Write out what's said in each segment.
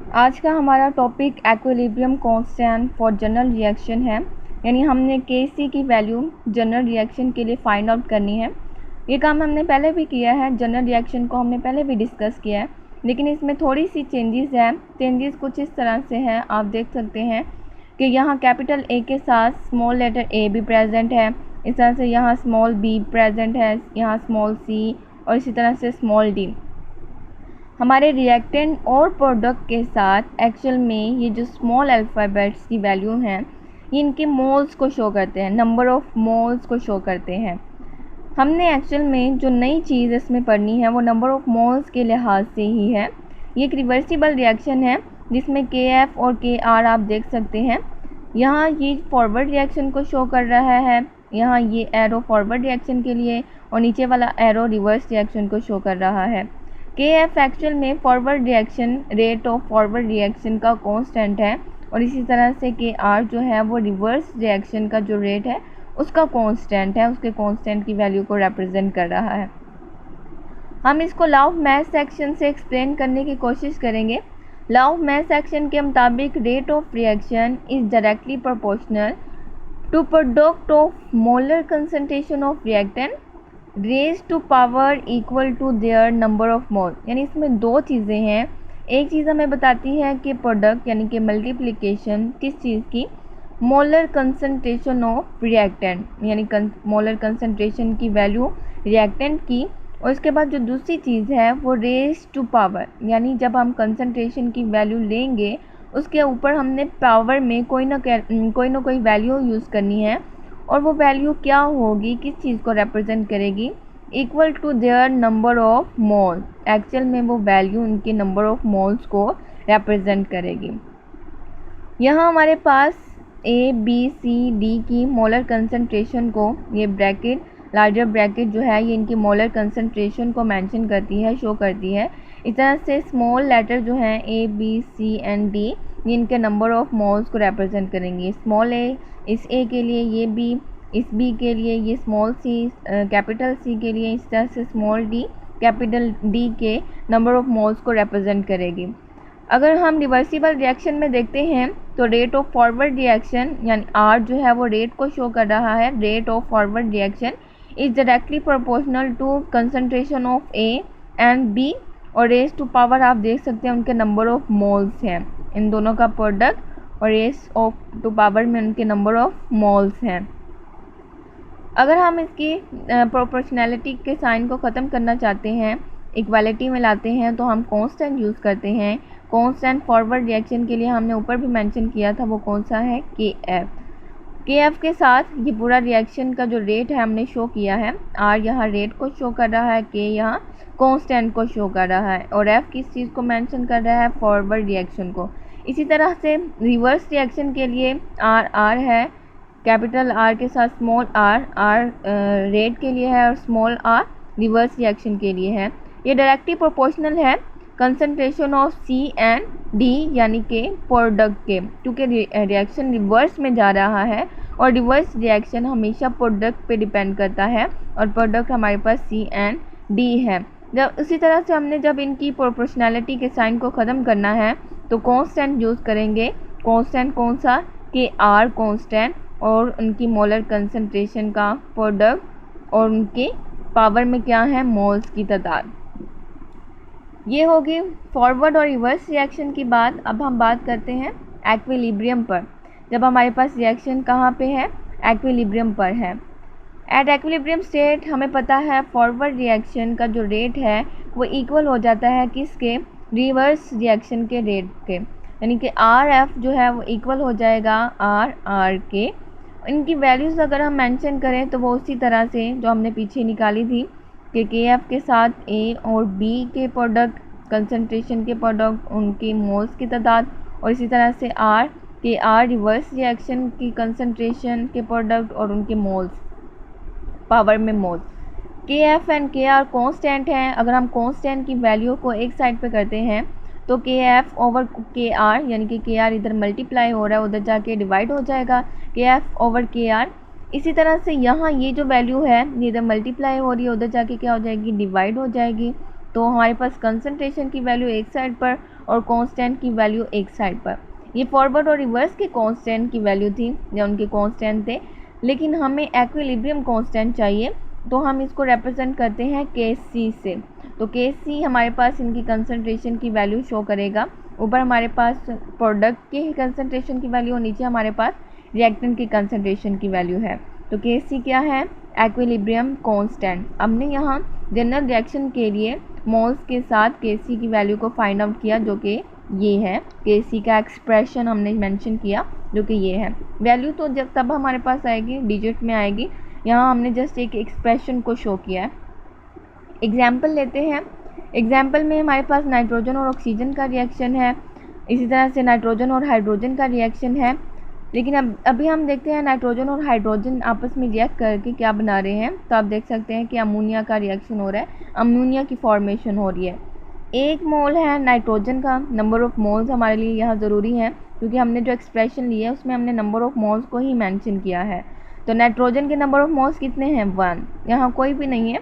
आज का हमारा topic equilibrium constant for general reaction है, यानी हमने Kc की वैल्यू जनरल रिएक्शन के लिए फाइंड आउट करनी है। ये काम हमने पहले भी किया है, जनरल रिएक्शन को हमने पहले भी डिस्कस किया है, लेकिन इसमें थोड़ी सी चेंजेस है। चेंजेस कुछ इस तरह से हैं, आप देख सकते हैं कि यहाँ कैपिटल ए के साथ स्मॉल लेटर ए भी प्रेजेंट है, इस तरह से यहाँ स्मॉल बी प्रेजेंट है, यहाँ स्मॉल सी और इसी तरह से स्मॉल डी। हमारे रिएक्टेंट और प्रोडक्ट के साथ एक्चुअल में ये जो स्मॉल अल्फ़ाबेट्स की वैल्यू हैं, ये इनके मोल्स को शो करते हैं, नंबर ऑफ़ मोल्स को शो करते हैं। हमने एक्चुअल में जो नई चीज़ इसमें पढ़नी है वो नंबर ऑफ़ मोल्स के लिहाज से ही है। ये एक रिवर्सिबल रिएक्शन है जिसमें KF और KR आप देख सकते हैं। यहाँ ये फॉरवर्ड रिएक्शन को शो कर रहा है, यहाँ ये एरो फॉरवर्ड रिएक्शन के लिए और नीचे वाला एरो रिवर्स रिएक्शन को शो कर रहा है। KF एक्चुअल में forward reaction rate of forward reaction का कांस्टेंट है और इसी तरह से KR जो है वो रिवर्स रिएक्शन का जो रेट है उसका कांस्टेंट है, उसके कांस्टेंट की वैल्यू को रिप्रेजेंट कर रहा है। हम इसको लॉ ऑफ मास एक्शन से एक्सप्लेन करने की कोशिश करेंगे। लॉ ऑफ मास एक्शन के मुताबिक rate of reaction is directly proportional to product of molar concentration of reactant raise to power equal to their number of mole. यानी इसमें दो चीज़ें हैं। एक चीज़ हमें बताती है कि प्रोडक्ट यानी कि मल्टीप्लिकेशन किस चीज़ की, मोलर कंसंट्रेशन ऑफ रिएक्टेंट, यानी मोलर कंसंट्रेशन की वैल्यू रिएक्टेंट की। और इसके बाद जो दूसरी चीज़ है वो रेज टू पावर, यानी जब हम कंसंट्रेशन की वैल्यू लेंगे उसके ऊपर हमने पावर में कोई ना कोई वैल्यू यूज़ करनी है और वो वैल्यू क्या होगी, किस चीज़ को रिप्रेजेंट करेगी, equal to their number of mole. Actual में वो वैल्यू उनके नंबर ऑफ मोल्स को रिप्रेजेंट करेगी। यहाँ हमारे पास A, B, C, D की मोलर कंसंट्रेशन को, ये ब्रैकेट लार्जर ब्रैकेट जो है ये इनकी मोलर कंसंट्रेशन को मेंशन करती है, शो करती है। इस तरह से स्मॉल लेटर जो हैं A, B, C and D ये इनके नंबर ऑफ मोल्स को रिप्रेजेंट करेंगे। स्मॉल A इस A के लिए, ये B इस B के लिए, ये स्मॉल C कैपिटल C के लिए, इस तरह से स्मॉल D कैपिटल D के नंबर ऑफ मोल्स को रिप्रेजेंट करेगी। अगर हम रिवर्सिबल रिएक्शन में देखते हैं तो रेट ऑफ फॉरवर्ड रिएक्शन यानी R जो है वो रेट को शो कर रहा है। Rate of forward reaction is directly proportional to concentration of A and B और रेज टू पावर आप देख सकते हैं उनके नंबर ऑफ मोल्स हैं, इन दोनों का प्रोडक्ट और रेज ऑफ टू पावर में उनके नंबर ऑफ मोल्स हैं। अगर हम इसकी प्रोपोर्शनैलिटी के साइन को ख़त्म करना चाहते हैं, इक्वालिटी में लाते हैं, तो हम कांस्टेंट यूज़ करते हैं। कांस्टेंट फॉरवर्ड रिएक्शन के लिए हमने ऊपर भी मेंशन किया था, वो कौन सा है, KF के साथ ये पूरा रिएक्शन का जो रेट है हमने शो किया है। R यहाँ रेट को शो कर रहा है, K यहाँ कांस्टेंट को शो कर रहा है और F किस चीज़ को मेंशन कर रहा है, फॉरवर्ड रिएक्शन को। इसी तरह से रिवर्स रिएक्शन के लिए R है, कैपिटल R के साथ स्मॉल r रेट के लिए है और स्मॉल r रिवर्स रिएक्शन के लिए है। ये डायरेक्टली प्रोपोर्शनल है concentration of C and D यानी कि प्रोडक्ट के, क्योंकि रिएक्शन रिवर्स में जा रहा है और रिवर्स रिएक्शन हमेशा प्रोडक्ट पे डिपेंड करता है और प्रोडक्ट हमारे पास C एंड D है। जब उसी तरह से हमने जब इनकी प्रोपोर्शनैलिटी के साइन को ख़त्म करना है तो कांस्टेंट यूज़ करेंगे। कांस्टेंट कौन सा, KR कांस्टेंट और उनकी मोलर कंसंट्रेशन का प्रोडक्ट और उनके पावर में क्या है, मोल्स की तादाद। ये होगी फॉरवर्ड और रिवर्स रिएक्शन की बात। अब हम बात करते हैं एक्विलिब्रियम पर। जब हमारे पास रिएक्शन कहाँ पे है, एक्विलिब्रियम पर है। एट एक्विलिब्रियम स्टेट हमें पता है फॉरवर्ड रिएक्शन का जो रेट है वो इक्वल हो जाता है किसके, रिवर्स रिएक्शन के रेट के, यानी कि RF जो है वो इक्वल हो जाएगा RR के। इनकी वैल्यूज़ अगर हम मेंशन करें तो वो उसी तरह से जो हमने पीछे निकाली थी कि KF के साथ A और B के प्रोडक्ट कंसंट्रेशन के प्रोडक्ट उनके मोल्स की तादाद और इसी तरह से KR रिवर्स रिएक्शन की कंसंट्रेशन के प्रोडक्ट और उनके मोल्स पावर में moles. KF and KR constant हैं। अगर हम कांस्टेंट की वैल्यू को एक साइड पे करते हैं तो KF ओवर KR यानी कि KR इधर मल्टीप्लाई हो रहा है, उधर जाके डिवाइड हो जाएगा KF ओवर KR। इसी तरह से यहाँ ये जो वैल्यू है ये इधर मल्टीप्लाई हो रही है, उधर जाके क्या हो जाएगी, डिवाइड हो जाएगी। तो हमारे पास कंसंट्रेशन की वैल्यू एक साइड पर और कांस्टेंट की वैल्यू एक साइड पर। ये फॉरवर्ड और रिवर्स के कांस्टेंट की वैल्यू थी या उनके कांस्टेंट थे, लेकिन हमें इक्विलिब्रियम कांस्टेंट चाहिए, तो हम इसको रिप्रेजेंट करते हैं Kc से। तो Kc हमारे पास इनकी कंसंट्रेशन की वैल्यू शो करेगा। ऊपर हमारे पास प्रोडक्ट के कंसंट्रेशन की वैल्यू और नीचे हमारे पास रिएक्टेंट की कंसंट्रेशन की वैल्यू है। तो Kc क्या है? Equilibrium constant. हमने यहाँ जनरल रिएक्शन के लिए मोल्स के साथ Kc की वैल्यू को फाइंड आउट किया, जो कि ये है। Kc का एक्सप्रेशन हमने मेंशन किया, जो कि ये है। वैल्यू तो जब तब हमारे पास आएगी, डिजिट में आएगी। यहाँ हमने जस्ट एक एक्सप्रेशन को शो किया है। एग्जाम्पल लेते हैं। एग्जाम्पल में हमारे पास नाइट्रोजन और ऑक्सीजन का रिएक्शन है, इसी तरह से नाइट्रोजन और हाइड्रोजन का रिएक्शन है। लेकिन अभी हम देखते हैं नाइट्रोजन और हाइड्रोजन आपस में रिएक्ट करके क्या बना रहे हैं। तो आप देख सकते हैं कि अमोनिया का रिएक्शन हो रहा है, अमोनिया की फॉर्मेशन हो रही है। 1 मोल है नाइट्रोजन का। नंबर ऑफ मोल्स हमारे लिए यहाँ ज़रूरी है, क्योंकि हमने जो एक्सप्रेशन लिया है उसमें हमने नंबर ऑफ मोल्स को ही मेंशन किया है। तो नाइट्रोजन के नंबर ऑफ मोल्स कितने हैं? 1। यहाँ कोई भी नहीं है,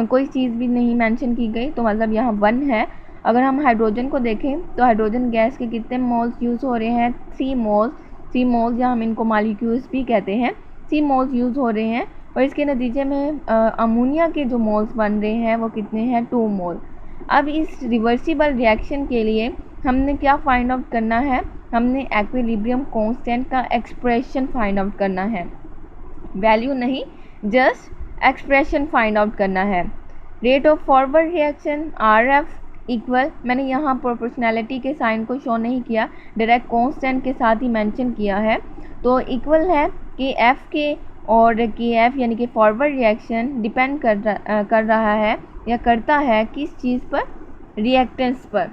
कोई चीज़ भी नहीं मेंशन की गई, तो मतलब यहाँ 1 है। अगर हम हाइड्रोजन को देखें तो हाइड्रोजन गैस के कितने मोल्स यूज़ हो रहे हैं? 3 मोल्स। 3 मोल्स, या हम इनको मॉलिक्यूल्स भी कहते हैं। 3 मोल्स यूज़ हो रहे हैं, और इसके नतीजे में अमोनिया के जो मोल्स बन रहे हैं वो कितने हैं? 2 मोल। अब इस रिवर्सिबल रिएक्शन के लिए हमने क्या फाइंड आउट करना है? हमने इक्विलिब्रियम कांस्टेंट का एक्सप्रेशन फाइंड आउट करना है, वैल्यू नहीं, जस्ट एक्सप्रेशन फाइंड आउट करना है। Rate of forward reaction RF equal, मैंने यहाँ प्रोपोर्शनैलिटी के साइन को शो नहीं किया, डायरेक्ट कांस्टेंट के साथ ही मेंशन किया है। तो इक्वल है KF के, और KF यानी कि फॉरवर्ड रिएक्शन डिपेंड कर रहा है या करता है किस चीज़ पर? रिएक्टेंस पर।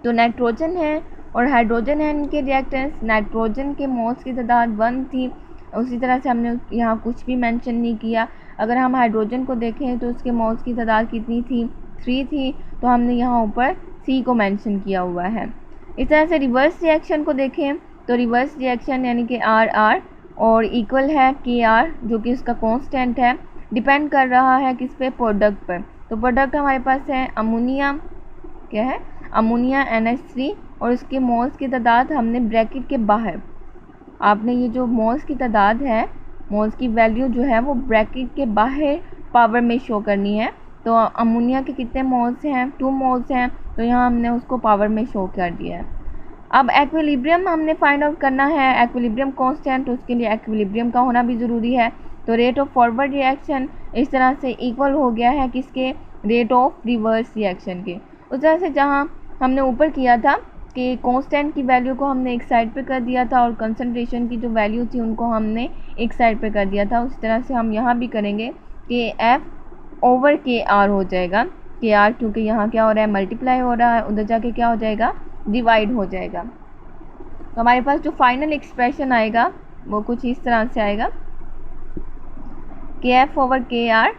तो नाइट्रोजन है और हाइड्रोजन है इनके रिएक्टेंस। नाइट्रोजन के मोल्स की तादाद 1 थी, उसी तरह से हमने यहाँ कुछ भी मेंशन नहीं किया। अगर हम हाइड्रोजन को देखें तो उसके मोल्स की तादाद कितनी थी? 3 थी, तो हमने यहाँ ऊपर C को मेंशन किया हुआ है। इस तरह से रिवर्स रिएक्शन को देखें तो रिवर्स रिएक्शन यानी कि RR और इक्वल है KR, जो कि उसका कांस्टेंट है, डिपेंड कर रहा है किस पे? प्रोडक्ट पर। तो प्रोडक्ट हमारे पास है अमोनिया, क्या है? अमोनिया NH3, और उसके मोल्स की तादाद हमने ब्रैकेट के बाहर, आपने ये जो मोल्स की तादाद है, मोल्स की वैल्यू जो है वो ब्रैकेट के बाहर पावर में शो करनी है। तो अमोनिया के कितने मोल्स हैं? 2 मोल्स हैं, तो यहाँ हमने उसको पावर में शो कर दिया है। अब इक्विलिब्रियम हमने फाइंड आउट करना है, इक्विलिब्रियम कांस्टेंट, उसके लिए इक्विलिब्रियम का होना भी ज़रूरी है। तो रेट ऑफ फॉरवर्ड रिएक्शन इस तरह से इक्वल हो गया है किसके? रेट ऑफ रिवर्स रिएक्शन के। उस तरह से जहाँ हमने ऊपर किया था कि कांस्टेंट की वैल्यू को हमने एक साइड पे कर दिया था और कंसंट्रेशन की जो वैल्यू थी उनको हमने एक साइड पे कर दिया था, उसी तरह से हम यहाँ भी करेंगे कि F/KR हो जाएगा। KR क्योंकि यहाँ क्या हो रहा है? मल्टीप्लाई हो रहा है, उधर जाके क्या हो जाएगा? डिवाइड हो जाएगा। तो हमारे पास जो फाइनल एक्सप्रेशन आएगा वो कुछ इस तरह से आएगा, KF/KR,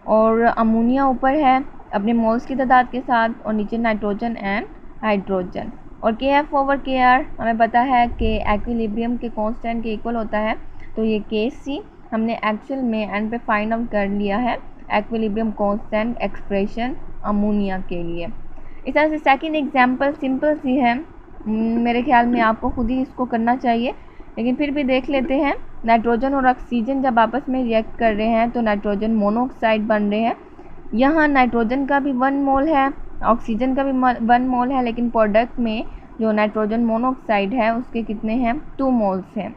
और अमोनिया ऊपर है अपने मोल्स की तादाद के साथ, और नीचे नाइट्रोजन एंड हाइड्रोजन। और KF/KR हमें पता है कि इक्विलिब्रियम के कांस्टेंट के इक्वल होता है। तो ये Kc हमने एक्चुअल में एंड पे फाइंड आउट कर लिया है, इक्विलिब्रियम कांस्टेंट एक्सप्रेशन अमोनिया के लिए। इस तरह से सेकंड एग्जांपल सिंपल सी है, मेरे ख्याल में आपको खुद ही इसको करना चाहिए, लेकिन फिर भी देख लेते हैं। नाइट्रोजन और ऑक्सीजन जब आपस में रिएक्ट कर रहे हैं तो नाइट्रोजन मोनोऑक्साइड बन रहे हैं। यहाँ नाइट्रोजन का भी 1 मोल है, ऑक्सीजन का भी 1 मोल है, लेकिन प्रोडक्ट में जो नाइट्रोजन मोनोऑक्साइड है उसके कितने हैं? 2 मोल्स हैं।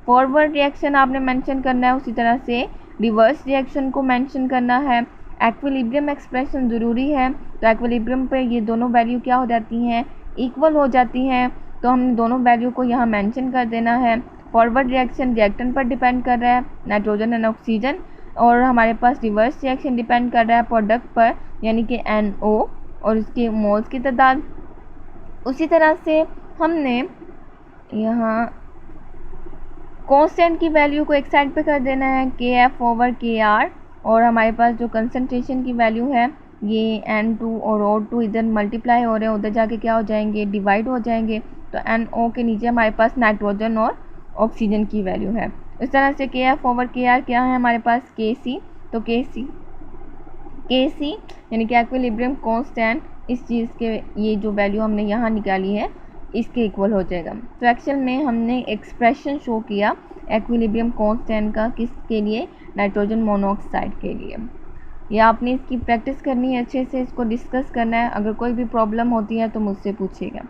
फॉरवर्ड रिएक्शन आपने मेंशन करना है, उसी तरह से रिवर्स रिएक्शन को मेंशन करना है। इक्विलिब्रियम एक्सप्रेशन ज़रूरी है, तो इक्विलिब्रियम पे ये दोनों वैल्यू क्या हो जाती हैं? इक्वल हो जाती हैं। तो हमने दोनों वैल्यू को यहाँ मेंशन कर देना है। फॉरवर्ड रिएक्शन रिएक्टेंट पर डिपेंड कर रहा है, नाइट्रोजन एंड ऑक्सीजन, और हमारे पास रिवर्स रिएक्शन डिपेंड कर रहा है प्रोडक्ट पर, यानी कि NO और उसके मोल्स की तादाद। उसी तरह से हमने यहाँ कांस्टेंट की वैल्यू को एक साइड पे कर देना है, KF/KR, और हमारे पास जो कंसंट्रेशन की वैल्यू है ये N2 और O2 इधर मल्टीप्लाई हो रहे हैं, उधर जाके क्या हो जाएंगे? डिवाइड हो जाएंगे। तो NO के नीचे हमारे पास नाइट्रोजन और ऑक्सीजन की वैल्यू है। इस तरह से KF/KR क्या है हमारे पास? Kc। तो Kc यानी कि इक्विलिब्रियम कांस्टेंट इस चीज़ के ये जो वैल्यू हमने यहाँ निकाली है इसके इक्वल हो जाएगा। तो एक्चुअल में हमने एक्सप्रेशन शो किया एक्विलिब्रियम कांस्टेंट का, किसके लिए, नाइट्रोजन मोनोऑक्साइड के लिए। या आपने इसकी प्रैक्टिस करनी है अच्छे से, इसको डिस्कस करना है। अगर कोई भी प्रॉब्लम होती है तो मुझसे पूछिएगा।